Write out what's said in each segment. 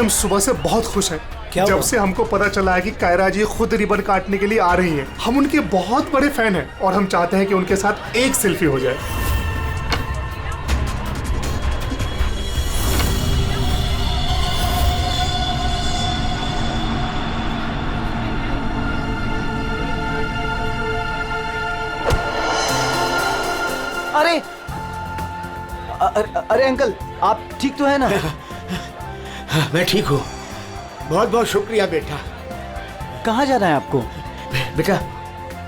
हम सुबह से बहुत खुश हैं। जब से हमको पता चला है कि कायरा जी खुद रिबन काटने के लिए आ रही हैं, हम उनके बहुत बड़े फैन हैं और हम चाहते हैं कि उनके साथ एक सेल्फी हो जाए। अरे अरे अंकल, आप ठीक तो है ना? मैं ठीक हूँ। बहुत बहुत शुक्रिया बेटा। कहाँ जाना है आपको? बेटा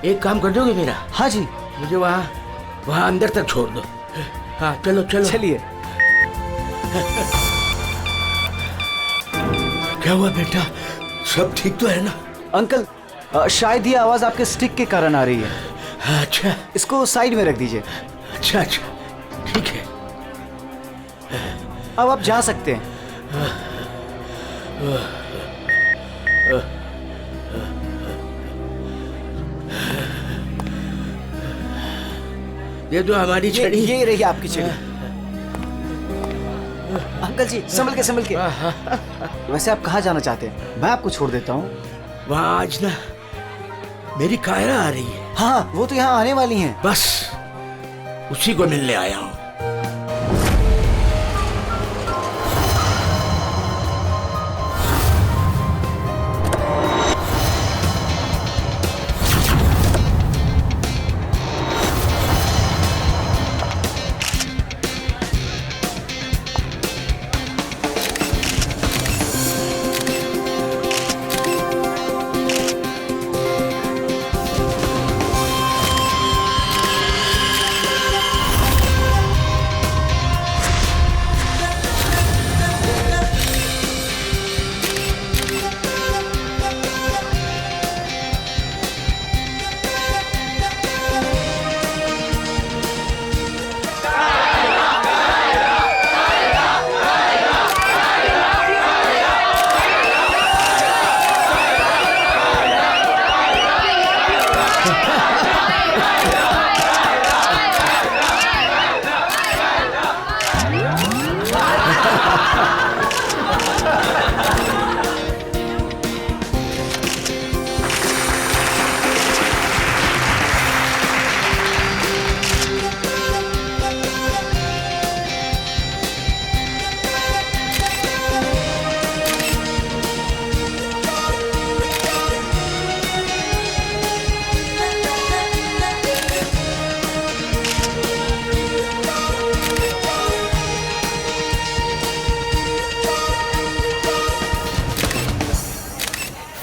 एक काम कर दोगे मेरा? हाँ जी। मुझे वहाँ अंदर तक छोड़ दो। हाँ चलो चलो। चलिए। क्या हुआ बेटा, सब ठीक तो है ना? अंकल शायद ये आवाज आपके स्टिक के कारण आ रही है। अच्छा, इसको साइड में रख दीजिए। अच्छा अच्छा ठीक है। अब आप जा सकते हैं। ये तो हमारी छड़ी। ये रही आपकी छड़ी। अंकल जी संभल के। वैसे आप कहाँ जाना चाहते हैं? मैं आपको छोड़ देता हूँ। वहाँ आज ना मेरी कायरा आ रही है। हाँ वो तो यहाँ आने वाली हैं। बस उसी को मिलने आया हूँ।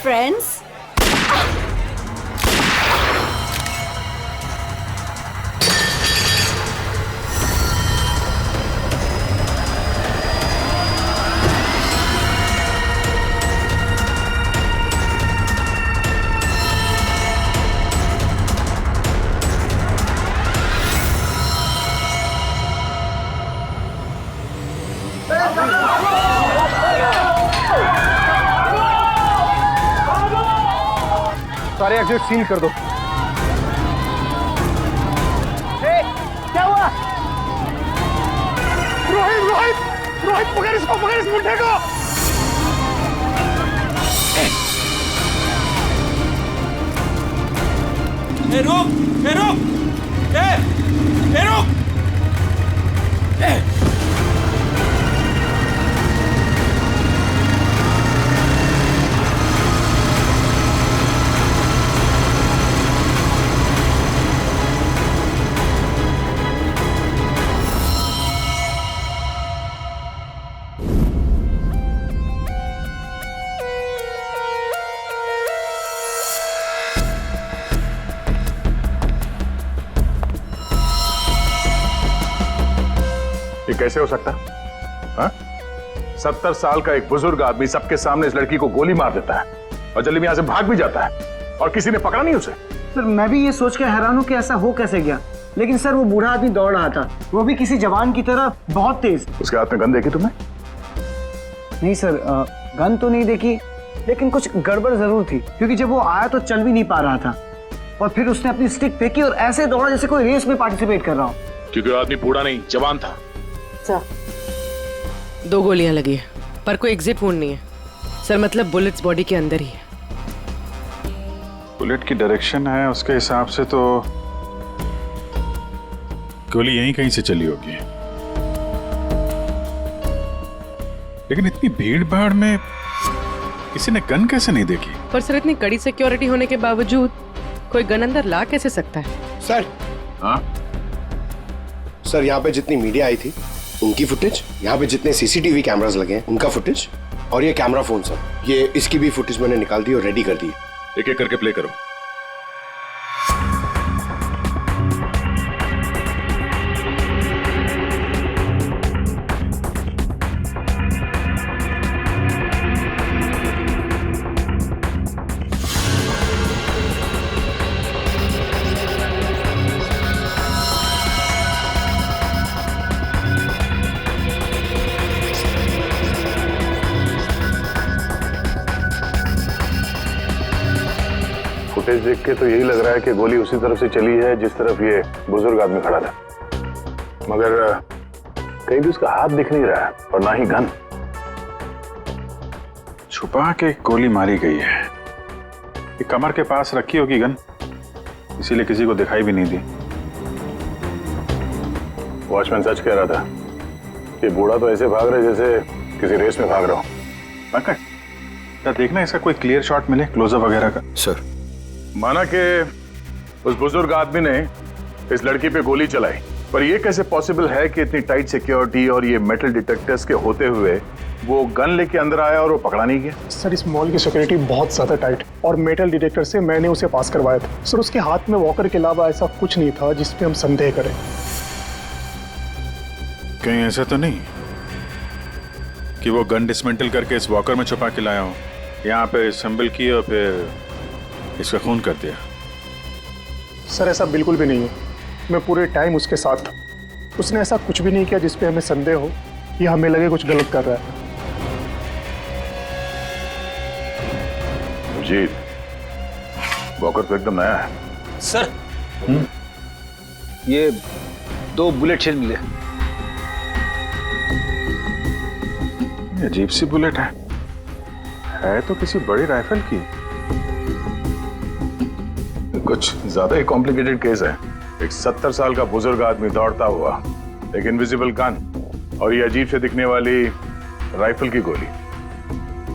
Friends? सारे एग्जिट सील कर दो। क्या हुआ? रोहित पकड़ इस मुंडे को। रुक। ये कैसे हो सकता? हाँ? 70 साल का एक बुजुर्ग आदमी सबके सामने इस लड़की को गोली मार देता है और जल्दी में यहां से भाग भी जाता है और किसी ने पकड़ा नहीं उसे। सर मैं भी ये सोच के हैरान हूं कि ऐसा हो कैसे गया, लेकिन सर वो बूढ़ा आदमी दौड़ रहा था, वो भी किसी जवान की तरह बहुत तेज। उसके हाथ में गन देखी तुमने? नहीं सर, गन तो नहीं देखी, लेकिन कुछ गड़बड़ जरूर थी, क्योंकि जब वो आया तो चल भी नहीं पा रहा था और फिर उसने अपनी स्टिक फेंकी और ऐसे दौड़ा जैसे कोई रेस में पार्टिसिपेट कर रहा हो। क्योंकि वो आदमी बूढ़ा नहीं जवान था। 2 गोलियां लगी है पर कोई एग्जिट वुंड नहीं है। सर मतलब बुलेट्स बॉडी के अंदर ही है। बुलेट की डायरेक्शन है, उसके हिसाब से तो गोली यहीं कहीं से चली होगी। लेकिन इतनी भीड़ भाड़ में किसी ने गन कैसे नहीं देखी? पर सर इतनी कड़ी सिक्योरिटी होने के बावजूद कोई गन अंदर ला कैसे सकता है? सर, हाँ सर यहाँ पे जितनी मीडिया आई थी उनकी फुटेज, यहाँ पे जितने सीसीटीवी कैमरास लगे हैं उनका फुटेज, और ये कैमरा फोन सर, ये इसकी भी फुटेज मैंने निकाल दी और रेडी कर दी। एक एक करके प्ले करो। फुटेज देख के तो यही लग रहा है कि गोली उसी तरफ से चली है जिस तरफ ये बुजुर्ग आदमी खड़ा था, मगर कहीं भी उसका हाथ दिख नहीं रहा है और ना ही गन। छुपा के गोली मारी गई है। ये कमर के पास रखी होगी गन, इसीलिए किसी को दिखाई भी नहीं दी। वॉचमैन सच कह रहा था कि बूढ़ा तो ऐसे भाग रहा है जैसे किसी रेस में भाग रहा हो। क्या देखना इसका कोई क्लियर शॉट मिले, क्लोजअप वगैरह का? सर, माना कि उस बुजुर्ग आदमी ने इस लड़की पे गोली चलाई, पर यह कैसे पॉसिबल है कि इतनी टाइट सिक्योरिटी और ये मेटल डिटेक्टर्स के होते हुए वो गन लेके अंदर आया और वो पकड़ा नहीं गया? सर इस मॉल की सिक्योरिटी बहुत ज्यादा टाइट और मेटल डिटेक्टर से मैंने उसे पास करवाया था। सर उसके हाथ में वॉकर के अलावा ऐसा कुछ नहीं था जिसपे हम संदेह करें। कहीं ऐसा तो नहीं कि वो गन डिसमेंटल करके इस वॉकर में छुपा के लाया हो, यहाँ पे असेंबल की और फिर इसका खून कर दिया? सर ऐसा बिल्कुल भी नहीं है, मैं पूरे टाइम उसके साथ था। उसने ऐसा कुछ भी नहीं किया जिसपे हमें संदेह हो या हमें लगे कुछ गलत कर रहा है। जीत, वॉकर तो एकदम नया है। सर ये 2 बुलेट शेल मिले। ये अजीब सी बुलेट है तो किसी बड़ी राइफल की। कुछ ज्यादा ही कॉम्प्लिकेटेड केस है। एक 70 साल का बुजुर्ग आदमी दौड़ता हुआ, एक इनविजिबल गन और ये अजीब से दिखने वाली राइफल की गोली।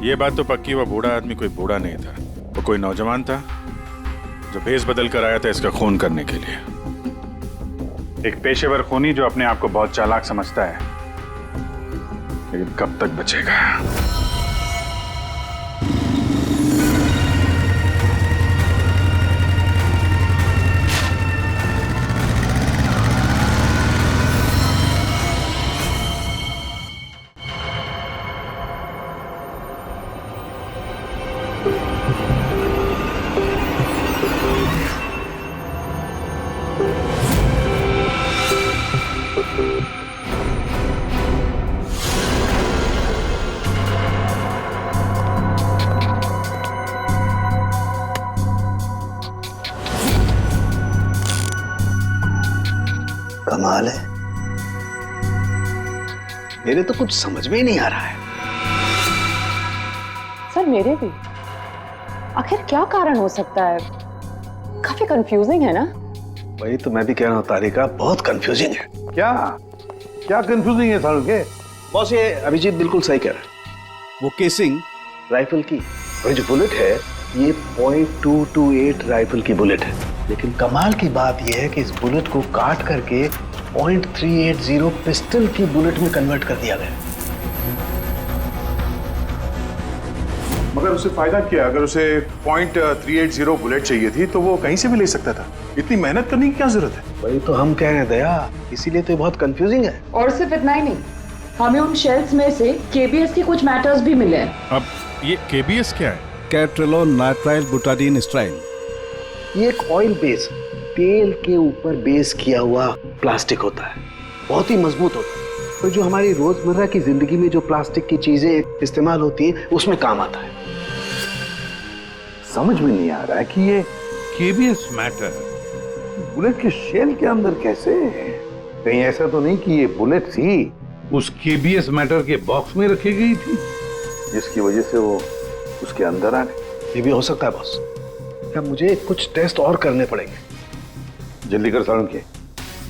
ये बात तो पक्की, वो बूढ़ा आदमी कोई बूढ़ा नहीं था, वो कोई नौजवान था जो भेस बदल कर आया था इसका खून करने के लिए। एक पेशेवर खूनी जो अपने आप को बहुत चालाक समझता है, लेकिन कब तक बचेगा? कमाल है, मेरे तो कुछ समझ में ही नहीं आ रहा है। सर मेरे भी। आखिर क्या कारण हो सकता है? काफी कंफ्यूजिंग है ना? वही तो मैं भी कह रहा हूँ तारिका, बहुत कंफ्यूजिंग है। क्या कंफ्यूजिंग है सारुण के? बॉस ये अभिजीत बिल्कुल सही कह रहा है। वो केसिंग राइफल की और जो बुलेट है ये .228 राइफल की बुलेट है, लेकिन कमाल की बात यह है कि इस बुलेट को काट करके .380 पिस्टल की बुलेट में कन्वर्ट कर दिया गया। मगर उसे फायदा क्या? अगर उसे .380 बुलेट चाहिए थी तो वो कहीं से भी ले सकता था। इतनी मेहनत करने की क्या जरूरत है? वही तो हम कह रहे हैं दया, इसीलिए तो बहुत कंफ्यूजिंग है। और सिर्फ इतना ही नहीं, हमें उन शेल्स में से केबीएस के कुछ मैटर्स भी मिले हैं। अब ये केबीएस क्या है? कैट्रेलो नाइट्राइल बुटाडीन स्ट्राइन। ये एक ऑयल बेस, तेल के ऊपर बेस किया हुआ प्लास्टिक होता है, बहुत ही मजबूत होता है, और जो हमारी रोजमर्रा की जिंदगी में जो प्लास्टिक की चीजें इस्तेमाल होती हैं उसमें काम आता है। समझ में नहीं आ रहा है कि ये केबीएस मैटर बुलेट के शेल के अंदर कैसे? कहीं ऐसा तो नहीं कि ये बुलेट थी उस केबीएस मैटर के बॉक्स में रखी गई थी, जिसकी वजह से वो उसके अंदर आ गए। ये भी हो सकता है बॉस। क्या मुझे कुछ टेस्ट और करने पड़ेंगे? जल्दी कर सारुण के,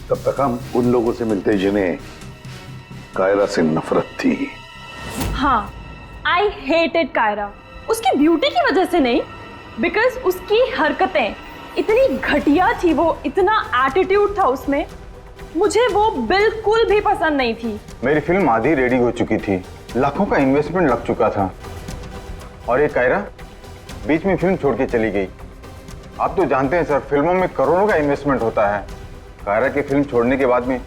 तब तक हम उन लोगों से मिलते जिन्हें कायरा से नफरत थी। हाँ, आई हेटेड कायरा। उसकी ब्यूटी की वजह से नहीं, बिकॉज उसकी हरकतें इतनी घटिया थी, वो इतना एटीट्यूड था उसमें, मुझे वो बिल्कुल भी पसंद नहीं थी। मेरी फिल्म आधी रेडी हो चुकी थी, लाखों का इन्वेस्टमेंट लग चुका था, और ये कायरा बीच में फिल्म छोड़ के चली गई। आप तो जानते हैं सर, फिल्मों में करोड़ों का इन्वेस्टमेंट होता है। कायरा की फिल्म छोड़ने के बाद में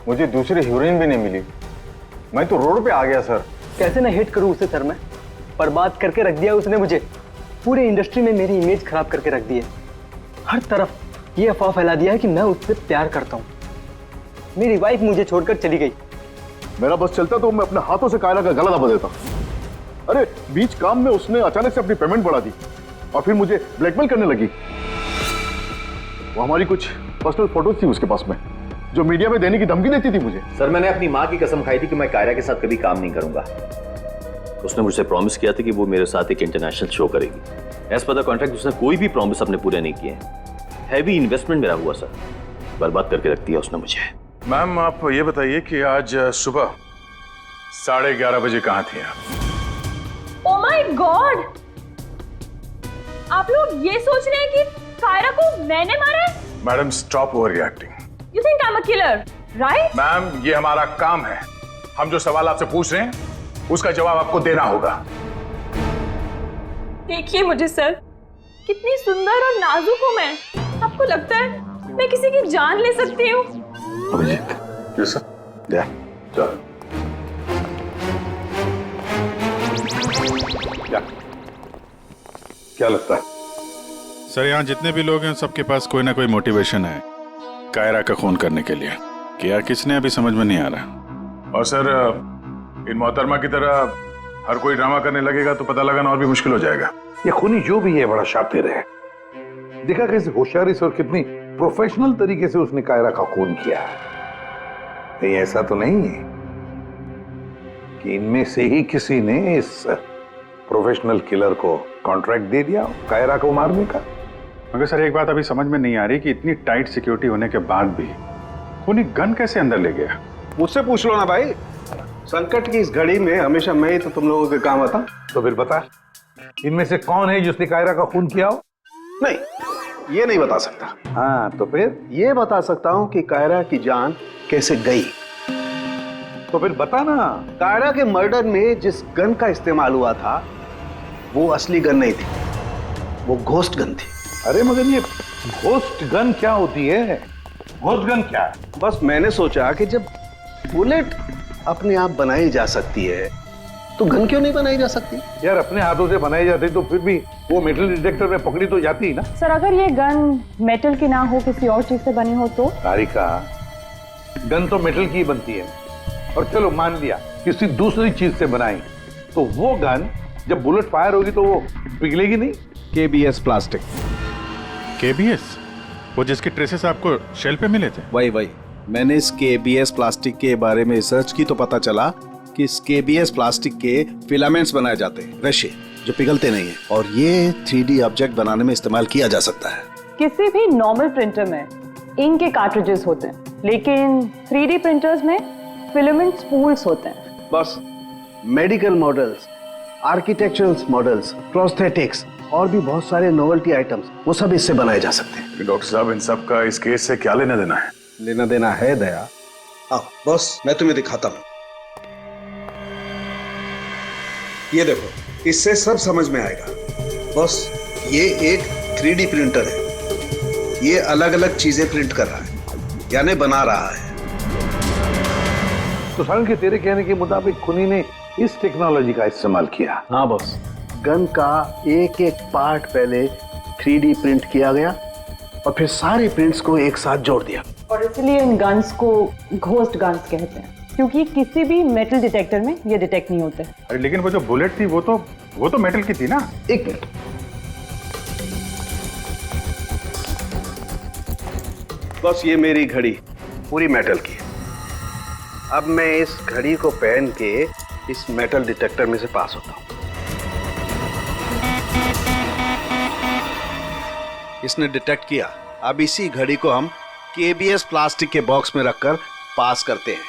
मुझे दूसरी हीरोइन भी नहीं मिली। मैं तो रोड पे आ गया सर। कैसे ना हेट करूं उसे सर मैं? बर्बाद करके रख दिया उसने मुझे। पूरे इंडस्ट्री में मेरी इमेज खराब करके रख दी है। हर तरफ ये अफवाह फैला दिया है कि मैं उससे प्यार करता हूँ। मेरी वाइफ मुझे छोड़कर चली गई। मेरा बस चलता तो मैं अपने हाथों से कायरा का गला दबा देता। अरे बीच काम में उसने अचानक से अपनी पेमेंट बढ़ा दी और फिर मुझे ब्लैकमेल करने लगी। वो हमारी कुछ पर्सनल फोटोज थी उसके पास में, जो मीडिया में देने की धमकी देती थी मुझे। सर, मैंने अपनी माँ की कसम खाई थी कि मैं कायरा के साथ कभी काम नहीं करूंगा। उसने मुझसे प्रॉमिस किया था कि वो मेरे साथ एक इंटरनेशनल शो करेगी। एज पर द कॉन्ट्रैक्ट उसने कोई भी प्रॉमिस अपने पूरे नहीं किए। हैवी इन्वेस्टमेंट मेरा हुआ सर, बर्बाद करके रख दिया उसने मुझे। मैम, आप ये बताइए कि आज सुबह 11:30 बजे कहाँ थे आप? ओ माय गॉड, आप लोग ये सोच रहे हैं कि कायरा को मैंने मारा है? Madam, stop over reacting. You think I'm a killer, right? Ma'am, ये हमारा काम है। हम जो सवाल आपसे पूछ रहे हैं उसका जवाब आपको देना होगा। देखिए मुझे सर, कितनी सुंदर और नाजुक हूँ मैं। आपको लगता है मैं किसी की जान ले सकती हूँ? अभिजीत, क्या लगता है सर, यहाँ जितने भी लोग हैं सबके पास कोई ना कोई मोटिवेशन है कायरा का खून करने के लिए। क्या किसने अभी समझ में नहीं आ रहा। और सर, इन मोहतरमा की तरह हर कोई ड्रामा करने लगेगा तो पता लगाना और भी मुश्किल हो जाएगा। ये खूनी जो भी है बड़ा शातिर है। देखा कैसे होशियारी से और कितनी प्रोफेशनल तरीके से उसने कायरा का खून किया। कहीं ऐसा तो नहीं है कि इनमें से ही किसी ने इस प्रोफेशनल किलर को कॉन्ट्रैक्ट दे दिया कायरा को मारने का? मगर सर, एक बात अभी समझ में नहीं आ रही कि इतनी टाइट सिक्योरिटी होने के बाद भी खूनी गन कैसे अंदर ले गया। मुझसे पूछ लो ना भाई। संकट की इस घड़ी में हमेशा मैं ही तो तुम लोगों के काम आता। तो फिर बता, इनमें से कौन है जिसने कायरा का खून किया हो? नहीं, ये नहीं बता सकता। हाँ, तो फिर ये बता सकता हूं कि कायरा की जान कैसे गई। तो फिर बता ना। कायरा के मर्डर में जिस गन का इस्तेमाल हुआ था वो असली गन नहीं थी, वो घोस्ट गन थी। अरे मगर ये घोस्ट गन क्या होती है? घोस्ट गन क्या है? बस मैंने सोचा कि जब बुलेट अपने आप बनाई जा सकती है तो गन क्यों नहीं बनाई जा सकती? यार, अपने हाथों से बनाई जाती तो फिर भी वो मेटल डिटेक्टर में पकड़ी तो जाती ना। सर, अगर ये गन मेटल की ना हो, किसी और चीज से बनी हो तो? तारिका, गन तो मेटल की ही बनती है। और चलो मान लिया किसी दूसरी चीज से बनाई, तो वो गन जब बुलेट फायर होगी तो वो पिघलेगी नहीं। KBS plastic. KBS? वो जिसके ट्रेसेस आपको शेल पे मिले थे? वही मैंने इस KBS प्लास्टिक के बारे में रिसर्च की तो पता चला कि इस KBS प्लास्टिक के फिलामेंट्स बनाए जाते हैं, रेशे, जो पिघलते नहीं है, और ये 3D ऑब्जेक्ट बनाने में इस्तेमाल किया जा सकता है। किसी भी नॉर्मल प्रिंटर में इंक के कार्ट्रिजेस होते हैं, लेकिन 3D प्रिंटर्स में फिलामेंट स्पूल्स होते हैं। बस medical models, architectural models, prosthetics और भी बहुत सारे नोवेल्टी आइटम्स, वो सब इससे बनाए जा सकते हैं। डॉक्टर साहब, इन सब का इस केस से क्या लेना देना है? लेना देना है दया। आओ बॉस, मैं तुम्हें दिखाता हूं। ये देखो, इससे सब समझ में आएगा। बॉस, ये एक 3D प्रिंटर है। ये अलग अलग चीजें प्रिंट कर रहा है, यानी बना रहा है। तो सारुण के तेरे कहने के मुताबिक खूनी ने इस टेक्नोलॉजी का इस्तेमाल किया? हाँ बॉस, गन का एक एक पार्ट पहले 3D प्रिंट किया गया और फिर सारे प्रिंट्स को एक साथ जोड़ दिया। और इसलिए इन गन्स को घोस्ट गन्स कहते हैं, क्योंकि किसी भी मेटल डिटेक्टर में ये डिटेक्ट नहीं होते। अरे लेकिन वो जो बुलेट थी वो तो मेटल की थी ना? एक मिनट, बस ये मेरी घड़ी पूरी मेटल की है। अब मैं इस घड़ी को पहन के इस मेटल डिटेक्टर में से पास होता हूं। इसने डिटेक्ट किया। अब इसी घड़ी को हम केबीएस प्लास्टिक के बॉक्स में रखकर पास करते हैं।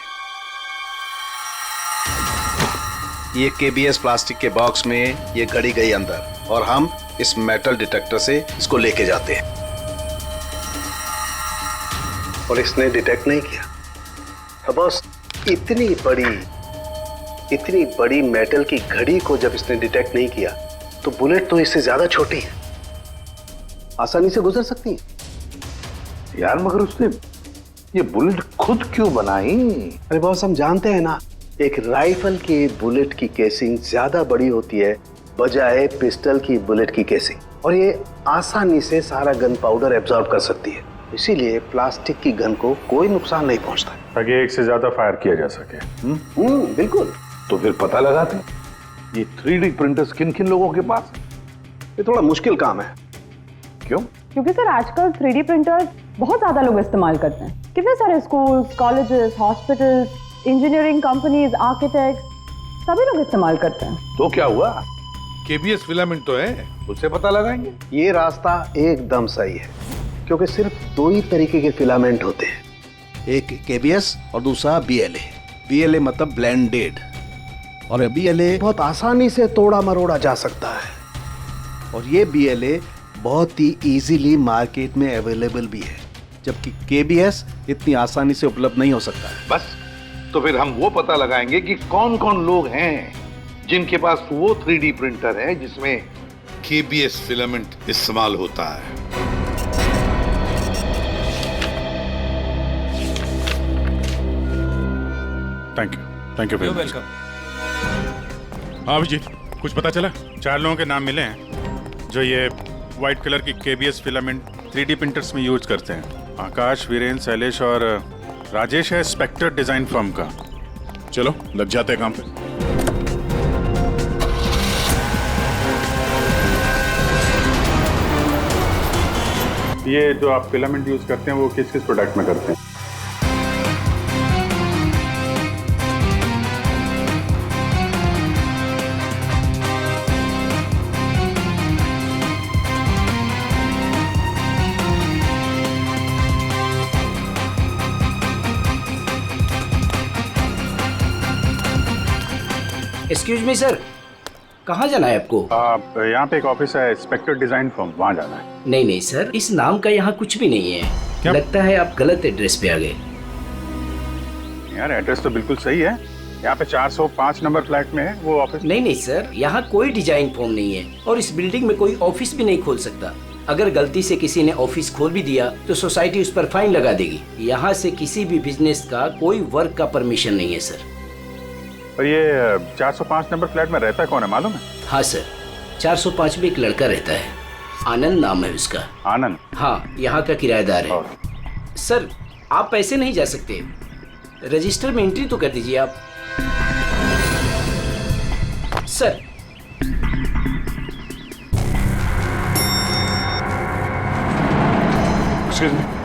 ये केबीएस प्लास्टिक के बॉक्स में ये घड़ी गई अंदर और हम इस मेटल डिटेक्टर से इसको लेके जाते हैं और इसने डिटेक्ट नहीं किया। अब बॉस, इतनी बड़ी मेटल की घड़ी को जब इसने डिटेक्ट नहीं किया तो बुलेट तो इससे ज्यादा छोटी है, आसानी से गुजर सकती है। यार मगर उसने ये बुलेट खुद क्यों बनाई? अरे बॉस, हम जानते हैं ना, एक राइफल की बुलेट की केसिंग ज्यादा बड़ी होती है बजाय पिस्टल की बुलेट की केसिंग, और ये आसानी से सारा गन पाउडर एब्जॉर्ब कर सकती है। इसीलिए प्लास्टिक की गन को कोई नुकसान नहीं पहुंचता, ताकि एक से ज्यादा फायर किया जा सके। बिल्कुल। तो फिर पता लगाते ये 3D प्रिंटर्स किन किन लोगों के पास? ये थोड़ा मुश्किल काम है। क्यों? क्योंकि सर आजकल 3D प्रिंटर्स बहुत ज्यादा लोग इस्तेमाल करते हैं। कितने सारे schools, colleges, hospitals, engineering companies, architects सभी लोग इस्तेमाल करते हैं। तो क्या हुआ? केबीएस फिलामेंट तो है, उससे पता लगाएंगे। ये रास्ता एकदम सही है, क्योंकि सिर्फ दो ही तरीके के फिलामेंट होते हैं, एक केबीएस और दूसरा बीएलए। बीएलए मतलब ब्लेंडेड, और बीएलए बहुत आसानी से तोड़ा मरोड़ा जा सकता है, और ये बीएलए बहुत ही इजीली मार्केट में अवेलेबल भी है, जबकि केबीएस इतनी आसानी से उपलब्ध नहीं हो सकता है। बस, तो फिर हम वो पता लगाएंगे कि कौन कौन लोग हैं जिनके पास वो 3D प्रिंटर है जिसमें केबीएस फिलामेंट इस्तेमाल होता है। Thank you welcome. हाँ अभिजीत, कुछ पता चला? 4 लोगों के नाम मिले हैं जो ये व्हाइट कलर की केबीएस फिलामेंट 3D प्रिंटर्स में यूज करते हैं। आकाश, वीरेंद्र, शैलेश और राजेश है स्पेक्टर डिजाइन फर्म का। चलो लग जाते हैं काम पे। ये जो आप फिलामेंट यूज करते हैं वो किस किस प्रोडक्ट में करते हैं? एक्सक्यूज मी सर, कहाँ जाना है आपको? यहाँ पे एक ऑफिस है स्पेक्टर डिजाइन फर्म, वहाँ जाना है। नहीं नहीं सर, इस नाम का यहाँ कुछ भी नहीं है। क्या? लगता है आप गलत एड्रेस पे आ गए। यार एड्रेस तो बिल्कुल सही है, यहाँ पे 405 नंबर फ्लैट में है वो ऑफिस। नहीं नहीं सर, यहाँ कोई डिजाइन फर्म नहीं है और इस बिल्डिंग में कोई ऑफिस भी नहीं खोल सकता। अगर गलती से किसी ने ऑफिस खोल भी दिया तो सोसाइटी उस पर फाइन लगा देगी। यहाँ से किसी भी बिजनेस का कोई वर्क का परमिशन नहीं है सर। और ये 405 नंबर फ्लैट में रहता कौन है मालूम है? हाँ सर, 405 में एक लड़का रहता है, आनंद नाम है उसका। आनंद? हाँ, यहाँ का किराएदार है। सर आप ऐसे नहीं जा सकते, रजिस्टर में एंट्री तो कर दीजिए आप। सर एक्सक्यूज मी,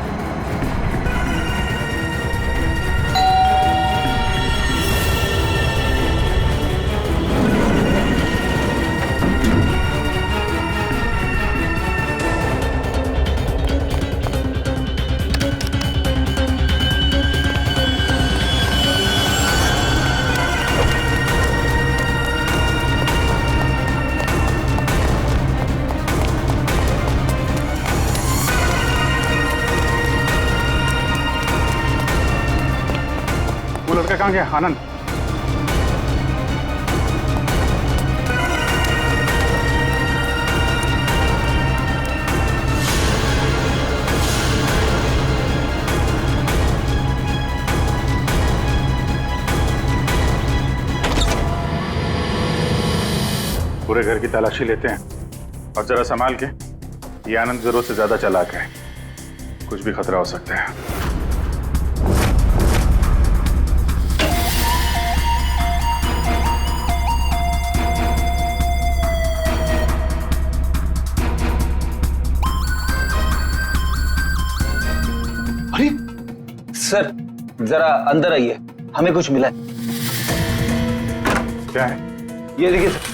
वो लड़का कहाँ गया? आनंद? पूरे घर की तलाशी लेते हैं और जरा संभाल के। ये आनंद जरूरत से ज्यादा चालाक है, कुछ भी खतरा हो सकता है। अरे सर, जरा अंदर आइए, हमें कुछ मिला है। क्या है? ये देखिए सर।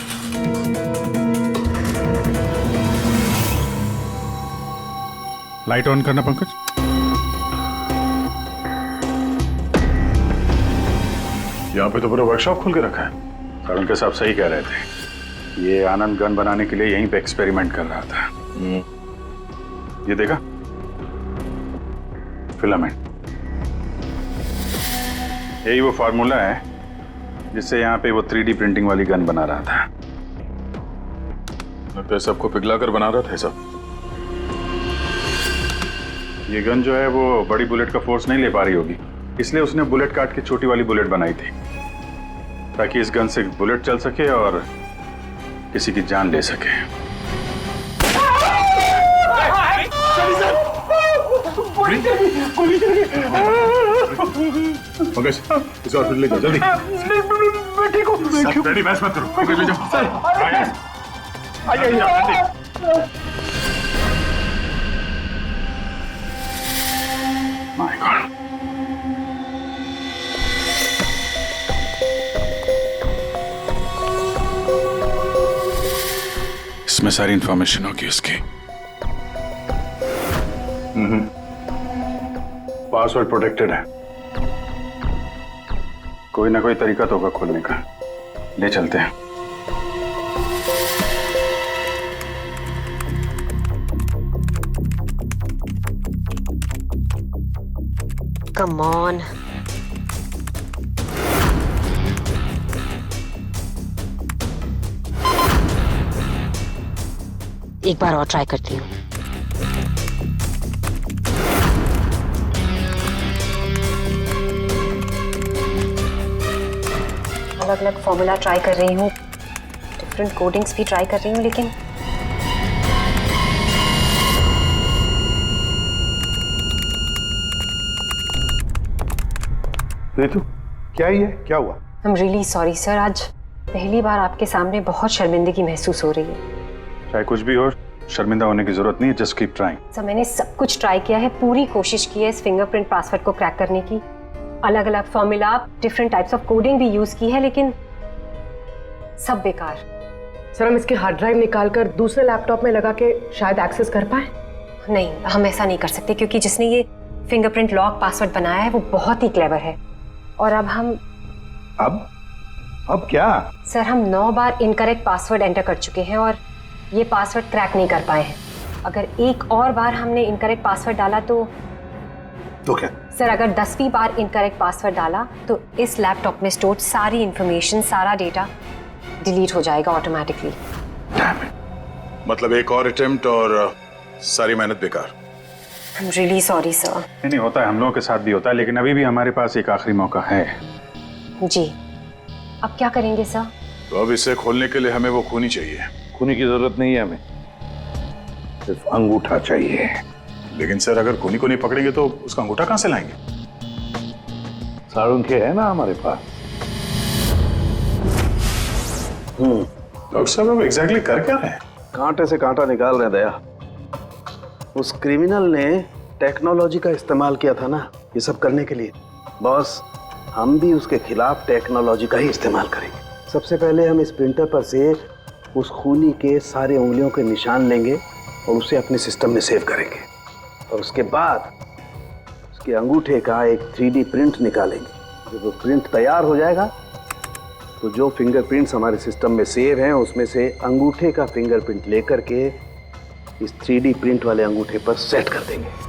लाइट ऑन करना पंकज। यहाँ पे तो पूरा वर्कशॉप खोल के रखा है। तरुण के साहब सही कह रहे थे, ये आनंद गन बनाने के लिए यहीं पे एक्सपेरिमेंट कर रहा था। ये देखा, फिलामेंट, यही वो फार्मूला है जिससे यहाँ पे वो 3D प्रिंटिंग वाली गन बना रहा था। लगता है सबको पिघला कर बना रहा था सब। ये गन जो है वो बड़ी बुलेट का फोर्स नहीं ले पा रही होगी, इसलिए उसने बुलेट काट के छोटी वाली बुलेट बनाई थी, ताकि इस गन से बुलेट चल सके और किसी की जान ले सके। पंकज, इसे हॉस्पिटल ले जाओ जल्दी। डैडी बहस मत करो, पंकज ले जाओ। माय गॉड, इसमें सारी इंफॉर्मेशन होगी उसकी। पासवर्ड प्रोटेक्टेड है, कोई ना कोई तरीका तो होगा खोलने का। ले चलते हैं। Come on. एक बार और ट्राई करती हूँ। अलग अलग फॉर्मूला ट्राई कर रही हूँ, डिफरेंट कोडिंग्स भी ट्राई कर रही हूँ, लेकिन रितु, क्या ही है, क्या हुआ? I'm really sorry सर, आज पहली बार आपके सामने बहुत शर्मिंदगी महसूस हो रही है। चाहे कुछ भी हो, शर्मिंदा होने की जरूरत नहीं है, जस्ट कीप ट्राइंग। सर मैंने सब कुछ ट्राई किया है, पूरी कोशिश की है इस फिंगरप्रिंट पासवर्ड को क्रैक करने की, अलग अलग formula, different types of coding भी यूज की है, लेकिन सब बेकार। सर हम इसके हार्ड ड्राइव निकाल कर दूसरे लैपटॉप में लगा के शायद एक्सेस कर पाए। नहीं, हम ऐसा नहीं कर सकते, क्योंकि जिसने ये फिंगरप्रिंट लॉक पासवर्ड बनाया है वो बहुत ही क्लेवर है। और अब हम अब क्या? सर हम 9 बार इनकरेक्ट पासवर्ड एंटर कर चुके हैं और ये पासवर्ड क्रैक नहीं कर पाए हैं। अगर एक और बार हमने इनकरेक्ट पासवर्ड डाला तो क्या? सर अगर 10वीं बार इनकरेक्ट पासवर्ड डाला तो इस लैपटॉप में स्टोर्ड सारी इंफॉर्मेशन, सारा डेटा डिलीट हो जाएगा ऑटोमेटिकली। मतलब एक और अटेम्प्ट और सारी मेहनत बेकार। I'm really sorry sir. नहीं होता है, हम लोगों के साथ भी होता है, लेकिन अभी भी हमारे पास एक आखिरी मौका है। जी, अब क्या करेंगे सर? तो अब इसे खोलने के लिए हमें वो खूनी चाहिए। खूनी की जरूरत नहीं है हमें, सिर्फ अंगूठा चाहिए। लेकिन सर अगर खूनी को नहीं पकड़ेंगे तो उसका अंगूठा कहां से लाएंगे? साड़ुंखे है ना हमारे पास। डॉक्टर साहब अब एग्जैक्टली कर क्या रहे हैं? कांटे से कांटा निकाल रहे दया। उस क्रिमिनल ने टेक्नोलॉजी का इस्तेमाल किया था ना ये सब करने के लिए। बॉस, हम भी उसके खिलाफ टेक्नोलॉजी का ही इस्तेमाल करेंगे। सबसे पहले हम इस प्रिंटर पर से उस खूनी के सारे उंगलियों के निशान लेंगे और उसे अपने सिस्टम में सेव करेंगे, और उसके बाद उसके अंगूठे का एक 3D प्रिंट निकालेंगे। जब वो प्रिंट तैयार हो जाएगा तो जो फिंगरप्रिंट्स हमारे सिस्टम में सेव हैं उसमें से अंगूठे का फिंगरप्रिंट लेकर के इस 3D प्रिंट वाले अंगूठे पर सेट कर देंगे।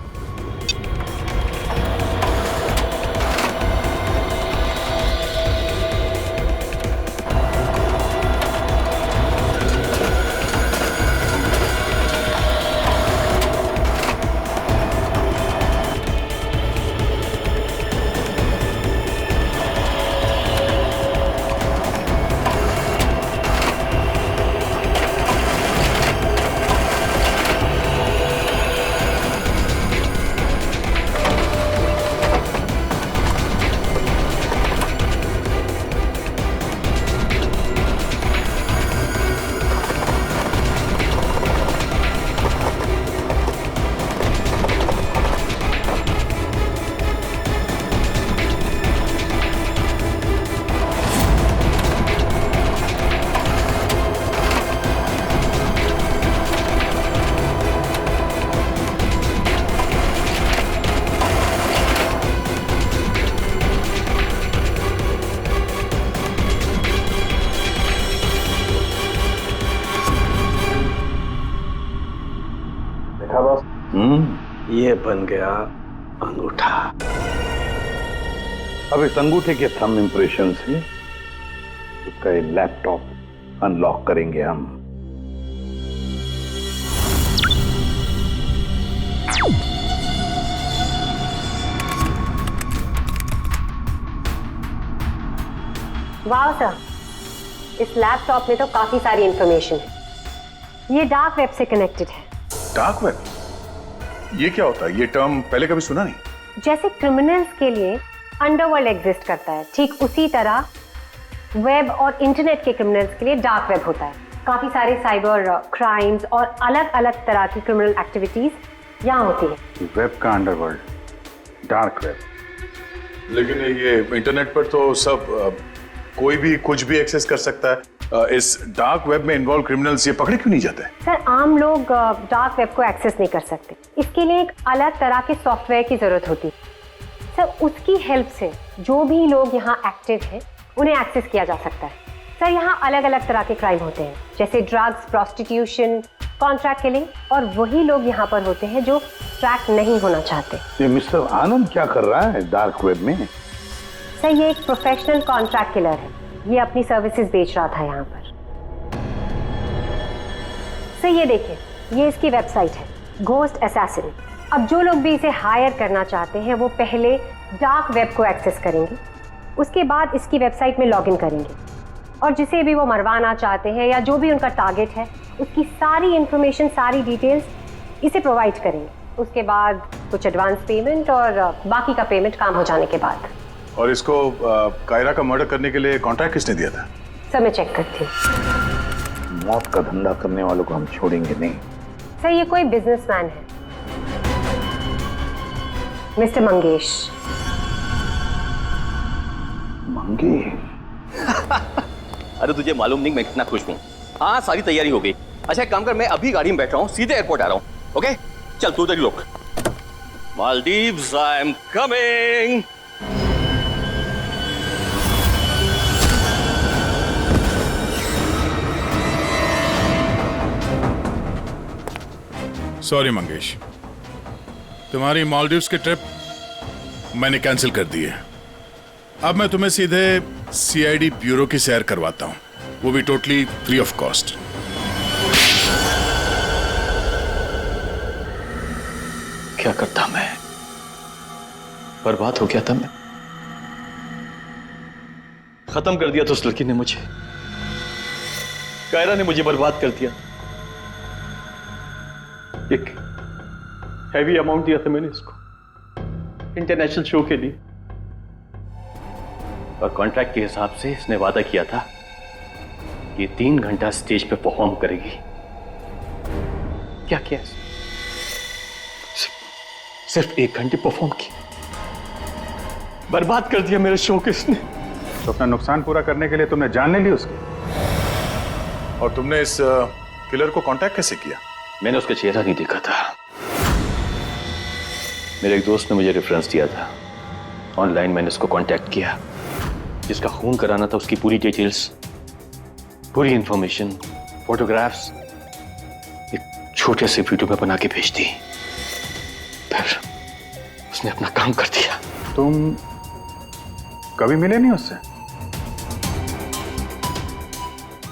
ये बन गया अंगूठा। अब इस अंगूठे के थंब इंप्रेशन से उसका ये लैपटॉप अनलॉक करेंगे हम। वाह सर, इस लैपटॉप में तो काफी सारी इंफॉर्मेशन है। ये डार्क वेब से कनेक्टेड है। Dark web? ये क्या होता है? ये टर्म पहले कभी सुना नहीं। जैसे क्रिमिनल्स के लिए अंडरवर्ल्ड एग्जिस्ट करता है, ठीक उसी तरह वेब और इंटरनेट के क्रिमिनल्स के लिए डार्क वेब होता है। काफी सारे साइबर क्राइम्स और अलग अलग तरह की क्रिमिनल एक्टिविटीज यहाँ होती है। वेब का अंडरवर्ल्ड, डार्क वेब। लेकिन ये इंटरनेट पर तो सब कोई भी कुछ भी एक्सेस कर सकता है। इस डार्क वेब में इन्वॉल्व क्रिमिनल्स ये पकड़े क्यों नहीं जाते? सर, आम लोग डार्क वेब को एक्सेस नहीं कर सकते। इसके लिए एक अलग तरह के सॉफ्टवेयर की जरूरत होती है। सर, उसकी हेल्प से जो भी लोग यहाँ एक्टिव हैं उन्हें एक्सेस किया जा सकता है। सर, यहाँ अलग अलग तरह के क्राइम होते हैं, जैसे ड्रग्स, प्रोस्टिट्यूशन, कॉन्ट्रैक्ट किलिंग, और वही लोग यहाँ पर होते हैं जो ट्रैक नहीं होना चाहते। ये मिस्टर आनंद क्या कर रहा है डार्क वेब में? सर, ये एक प्रोफेशनल कॉन्ट्रैक्ट किलर है। ये अपनी सर्विसेज बेच रहा था यहाँ पर। सर, ये देखिए, ये इसकी वेबसाइट है, घोस्ट असैसिन। अब जो लोग भी इसे हायर करना चाहते हैं वो पहले डार्क वेब को एक्सेस करेंगे, उसके बाद इसकी वेबसाइट में लॉगिन करेंगे, और जिसे भी वो मरवाना चाहते हैं या जो भी उनका टारगेट है उसकी सारी इंफॉर्मेशन, सारी डिटेल्स इसे प्रोवाइड करेंगे। उसके बाद कुछ एडवांस पेमेंट और बाकी का पेमेंट काम हो जाने के बाद। और इसको कायरा का मर्डर करने के लिए कॉन्ट्रैक्ट किसने दिया था? सर, मैं चेक करती हूँ। मौत का धंधा करने वालों को हम छोड़ेंगे नहीं। सर, ये कोई बिजनेसमैन है, मिस्टर मंगेश। अरे तुझे मालूम नहीं मैं कितना खुश हूँ। हाँ, सारी तैयारी हो गई। अच्छा, एक काम कर, मैं अभी गाड़ी में बैठ रहा हूँ, सीधे एयरपोर्ट आ रहा हूँ। ओके, चल तू उधर ही रुक। Maldives, I am coming. Sorry Mangesh, तुम्हारी मालदीव्स की ट्रिप मैंने कैंसिल कर दी है। अब मैं तुम्हें सीधे सीआईडी ब्यूरो की सैर करवाता हूं, वो भी टोटली फ्री ऑफ कॉस्ट। क्या करता मैं? बर्बाद हो गया था मैं। खत्म कर दिया था उस लड़की ने मुझे। कायरा ने मुझे बर्बाद कर दिया। एक हैवी अमाउंट दिया था मैंने इसको इंटरनेशनल शो के लिए, और कॉन्ट्रैक्ट के हिसाब से इसने वादा किया था कि 3 घंटा स्टेज पे परफॉर्म करेगी। क्या किया? सिर्फ 1 घंटे परफॉर्म किया, बर्बाद कर दिया मेरे शो को इसने। तो अपना नुकसान पूरा करने के लिए तुमने जान ले ली उसकी, और तुमने इस किलर को कांटेक्ट कैसे किया? मैंने उसका चेहरा नहीं देखा था। मेरे एक दोस्त ने मुझे रेफरेंस दिया था। ऑनलाइन मैंने उसको कांटेक्ट किया। जिसका खून कराना था उसकी पूरी डिटेल्स, पूरी इंफॉर्मेशन, फोटोग्राफ्स एक छोटे से वीडियो में बना के भेज दी। फिर उसने अपना काम कर दिया। तुम कभी मिले नहीं उससे?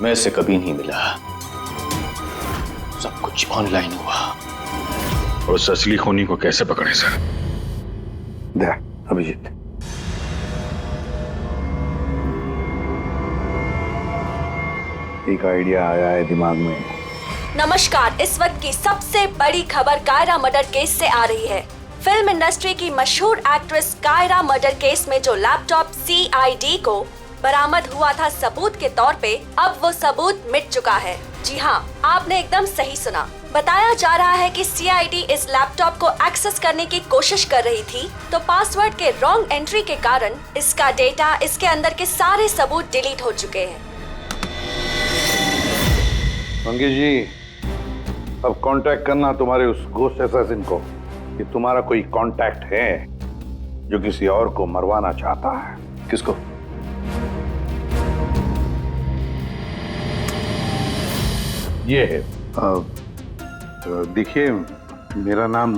मैं इससे कभी नहीं मिला। सब कुछ ऑनलाइन हुआ। और उस असली खूनी को कैसे पकड़े सर? अभिजीत, एक आइडिया आया है दिमाग में। नमस्कार, इस वक्त की सबसे बड़ी खबर कायरा मर्डर केस से आ रही है। फिल्म इंडस्ट्री की मशहूर एक्ट्रेस कायरा मर्डर केस में जो लैपटॉप CID को बरामद हुआ था सबूत के तौर पे, अब वो सबूत मिट चुका है। जी हाँ, आपने एकदम सही सुना। बताया जा रहा है कि CID इस लैपटॉप को एक्सेस करने की कोशिश कर रही थी, तो पासवर्ड के रॉन्ग एंट्री के कारण इसका डेटा, इसके अंदर के सारे सबूत डिलीट हो चुके हैं। मंगेश जी, अब कांटेक्ट करना तुम्हारे उस घोस्ट असैसिन को कि तुम्हारा कोई कांटेक्ट है जो किसी और को मरवाना चाहता है। किसको? ये है, देखिए, मेरा नाम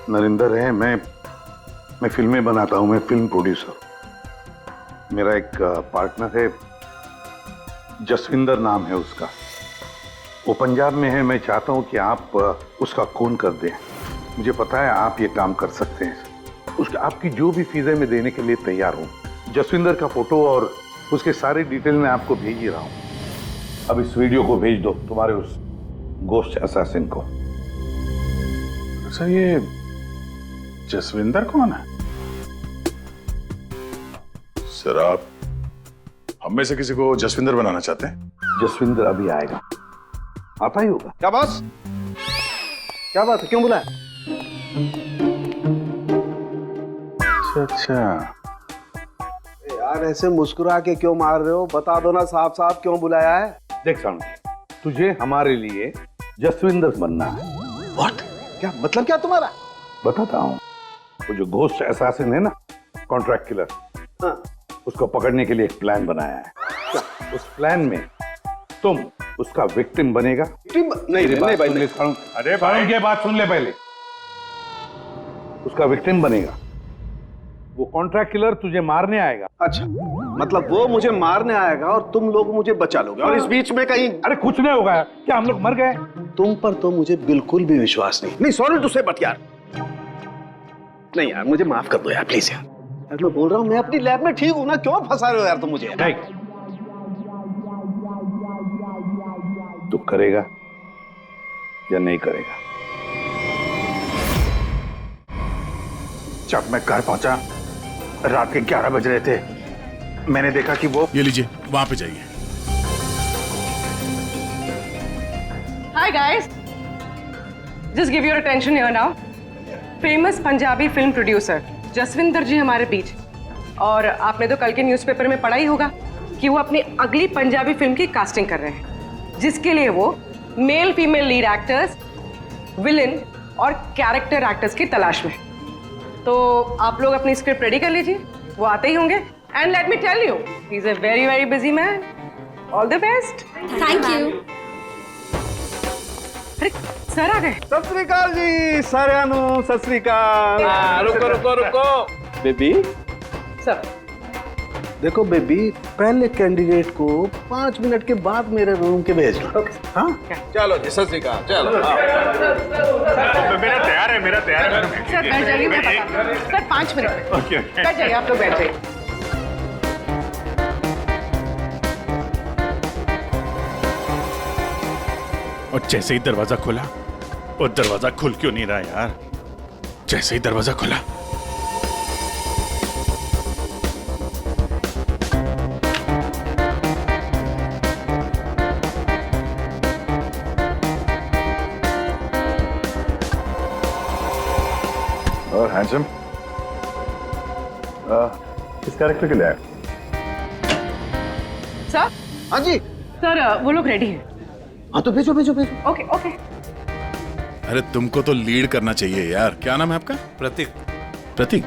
नरिंदर है, मैं फिल्में बनाता हूँ, मैं फिल्म प्रोड्यूसर। मेरा एक पार्टनर है, जसविंदर नाम है उसका, वो पंजाब में है। मैं चाहता हूँ कि आप उसका खून कर दें। मुझे पता है आप ये काम कर सकते हैं। उसका आपकी जो भी फीस है मैं देने के लिए तैयार हूँ। जसविंदर का फोटो और उसके सारे डिटेल मैं आपको भेज ही रहा हूँ। अब इस वीडियो को भेज दो तुम्हारे उस गोश्त असैसिन को। सर ये जसविंदर कौन है? सर आप हम में से किसी को जसविंदर बनाना चाहते हैं? जसविंदर अभी आएगा, आता ही होगा। क्या बॉस, क्या बात है, क्यों बुलाया? अच्छा यार ऐसे मुस्कुरा के क्यों मार रहे हो? बता दो ना साफ साफ क्यों बुलाया है। देख साउंड, तुझे हमारे लिए जसविंदर बनना है। व्हाट? क्या मतलब क्या तुम्हारा? बताता हूँ। वो जो घोस्ट असैसिन है ना, कॉन्ट्रैक्ट किलर, हाँ। उसको पकड़ने के लिए एक प्लान बनाया है। उस प्लान में तुम उसका विक्टिम बनेगा। नहीं भाई, अरे भाई ये बात सुन ले पहले। उसका विक्टिम बनेगा, वो कॉन्ट्रैक्ट किलर तुझे मारने आएगा। अच्छा, मतलब वो मुझे मारने आएगा और तुम लोग मुझे बचा लोगे, और इस बीच में कहीं अरे कुछ नहीं होगा। क्या हम लोग मर गए? तुम पर तो मुझे बिल्कुल भी विश्वास नहीं। नहीं सॉरी टू से, बट यार नहीं यार, मुझे माफ कर दो यार प्लीज यार। यार मैं बोल रहा हूँ, मैं अपनी लैब में ठीक हूँ ना, क्यों फंसा रहे हो यार तुम मुझे? नहीं, तू करेगा या नहीं करेगा? जब मैं घर पहुंचा रात के 11 बज रहे थे, मैंने देखा कि वो, ये लीजिए वहां पे जाइए। Hi guys, just give your attention here now. Famous Punjabi film producer Jaswinder ji हमारे बीच। और आपने तो कल के न्यूज़पेपर में पढ़ा ही होगा कि वो अपनी अगली पंजाबी फिल्म की कास्टिंग कर रहे हैं, जिसके लिए वो male female lead actors, villain और कैरेक्टर एक्टर्स की तलाश में। तो आप लोग अपनी स्क्रिप्ट रेडी कर लीजिए, वो आते ही होंगे। And let me tell you, he is a very very busy man. All the best. Thank you. अरे सर आ गए। सत श्री अकाल जी साਰਿਆਂ ਨੂੰ, सत श्री अकाल। रुको रुको रुको बेबी। सर देखो बेबी, पहले कैंडिडेट को 5 मिनट के बाद मेरे रूम के भेजना। हाँ चलो जी, सत श्री अकाल। चलो मेरा तैयार है, मेरा तैयार है। सर बैठ जाइए, मैं बताता हूँ। सर 5 मिनट में बैठ जाइए, आप लोग बैठ जाइए। और जैसे ही दरवाजा खुला, और दरवाजा खुल क्यों नहीं रहा यार? जैसे ही दरवाजा खुला, और हैंडसम किस कैरेक्टर के लिए आए? सर। हाँ जी सर, वो लोग रेडी हैं। हाँ तो भेजो भेजो भेजो। Okay okay. अरे तुमको तो लीड करना चाहिए यार। क्या नाम है आपका? प्रतीक। प्रतीक।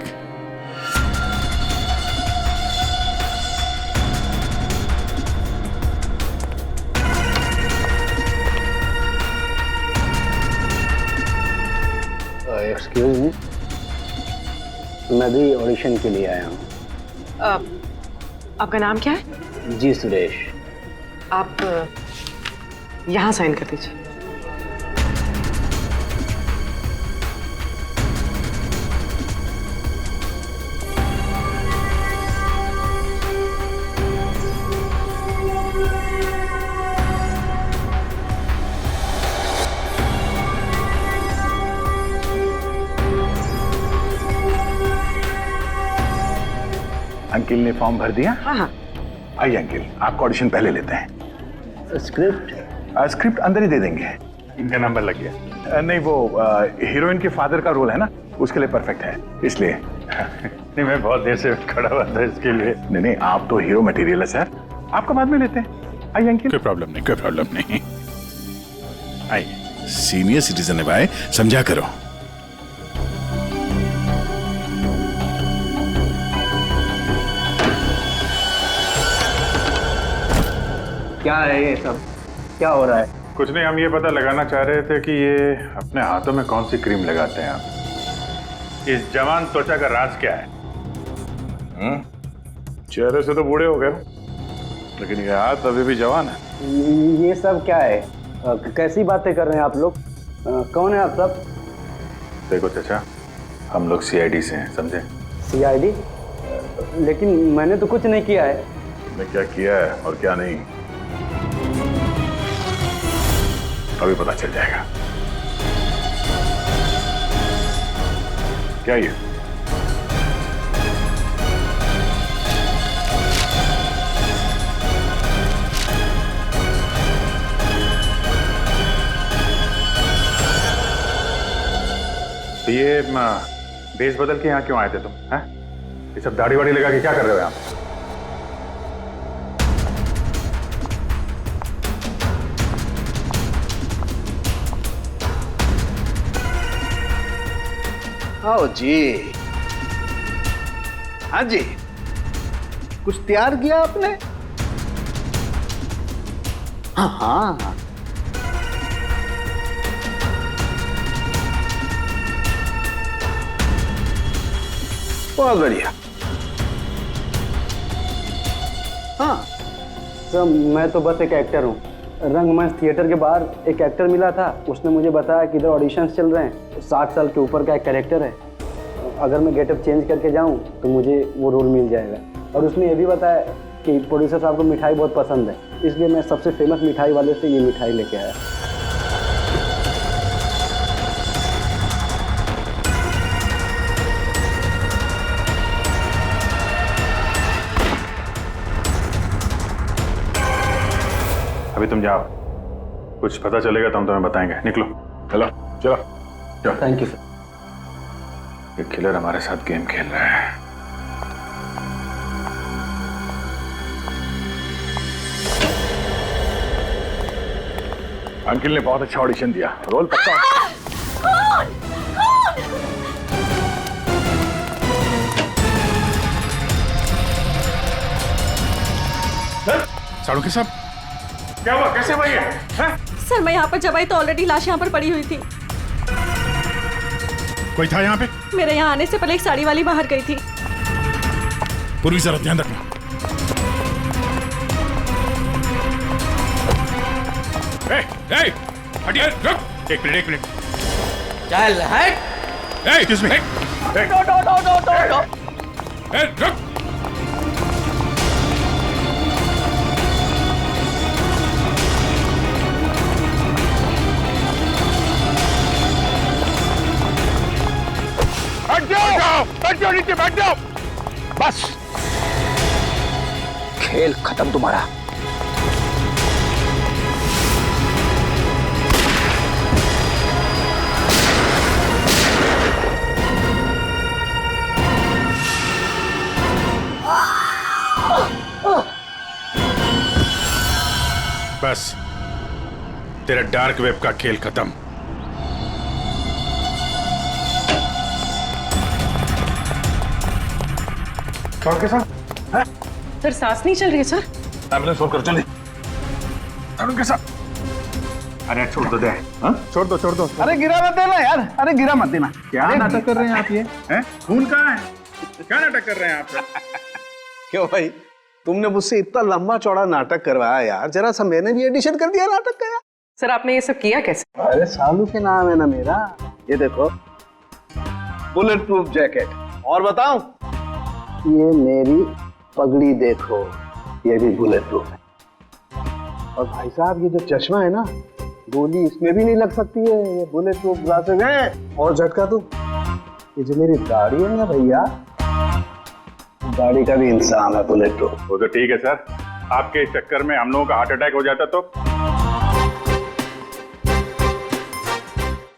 एक्सक्यूज मी, मैं भी ऑडिशन के लिए आया हूँ। आपका नाम क्या है? जी सुरेश। आप यहाँ साइन कर दीजिए। अंकिल ने फॉर्म भर दिया? हाँ हाँ। आइए अंकिल, आपका ऑडिशन पहले लेते हैं। स्क्रिप्ट? स्क्रिप्ट अंदर ही दे देंगे। इनका नंबर लग गया। नहीं, वो हीरोइन के फादर का रोल है ना, उसके लिए परफेक्ट है, इसलिए। नहीं, मैं बहुत देर से खड़ा हुआ था इसके लिए। नहीं नहीं, आप तो हीरो मटेरियल है सर, आपका बाद में लेते हैं। आइए अंकिल। कोई प्रॉब्लम नहीं, कोई प्रॉब्लम नहीं। आइए, सीनियर सिटीजन है भाई, समझा करो। क्या है ये सब? क्या हो रहा है? कुछ नहीं, हम ये पता लगाना चाह रहे थे कि ये अपने हाथों में कौन सी क्रीम लगाते हैं आप। इस जवान त्वचा का राज क्या है? चेहरे से तो बूढ़े हो गए, लेकिन ये हाथ अभी भी जवान है। ये सब क्या है? कैसी बातें कर रहे हैं आप लोग? कौन है आप सब? देखो चाचा, हम लोग सीआईडी से हैं, समझे? सीआईडी? लेकिन मैंने तो कुछ नहीं किया है। तुमने क्या किया है और क्या नहीं, अभी पता चल जाएगा। क्या ये? तो ये भेष बदल के यहाँ क्यों आए थे तुम? हैं? ये सब दाढ़ी वाड़ी लगा के क्या कर रहे हो यहाँ? आओ जी। हाँ जी, कुछ तैयार किया आपने? हाँ हाँ, बहुत बढ़िया। हाँ सर, मैं तो बस एक एक्टर हूँ। रंगमंच थिएटर के बाहर एक एक्टर मिला था, उसने मुझे बताया कि इधर ऑडिशंस चल रहे हैं, 60 साल के ऊपर का एक कैरेक्टर है, अगर मैं गेटअप चेंज करके जाऊँ तो मुझे वो रोल मिल जाएगा। और उसने ये भी बताया कि प्रोड्यूसर साहब को मिठाई बहुत पसंद है, इसलिए मैं सबसे फेमस मिठाई वाले से ये मिठाई लेके आया। अभी तुम जाओ, कुछ पता चलेगा तो हम तुम्हें बताएंगे। निकलो, चलो चलो चलो। Thank you sir. ये किलर हमारे साथ गेम खेल रहा है। अंकिल ने बहुत अच्छा ऑडिशन दिया, रोल पक्का। साड़ू के साहब, क्या हुआ? कैसे भाई है? सर मैं यहाँ पर जब आई तो ऑलरेडी लाश यहाँ पर पड़ी हुई थी। कोई था यहाँ पे? मेरे यहाँ आने से पहले एक साड़ी वाली बाहर गई थी। पूर्वी जरा ध्यान रखना। हटिए, रुक। एक मिनट। चल हट। Excuse me. रुक। बैठ जाओ नीचे, बैठ जाओ। बस, खेल खत्म तुम्हारा। बस, तेरा डार्क वेब का खेल खत्म। सर सांस नहीं चल रही है सर। एम्बुलेंस फोन करो, जल्दी। अरे छोड़ दो दे। छोड़ दो। अरे गिरा मत देना यार, अरे गिरा मत देना। क्या नाटक कर रहे हैं आप? ये हैं? खून कहाँ है? क्या नाटक कर रहे हैं आप? क्यों भाई, तुमने मुझसे इतना लंबा चौड़ा नाटक करवाया यार, जरा सा मैंने भी एडिशन कर दिया नाटक का यार। सर आपने ये सब किया कैसे? अरे सालू के नाम है ना मेरा। ये देखो, बुलेट प्रूफ जैकेट। और बताऊं, ये मेरी पगड़ी देखो, ये भी बुलेट प्रूफ है। और भाई साहब, ये जो चश्मा है ना, गोली इसमें भी नहीं लग सकती है, ये बुलेट प्रूफ ग्लासेस है। और झटका तुम, ये जो मेरी दाढ़ी है ना भैया, दाढ़ी का भी इंसान है बुलेट प्रूफ। वो तो ठीक है सर, आपके चक्कर में हम लोगों का हार्ट अटैक हो जाता तो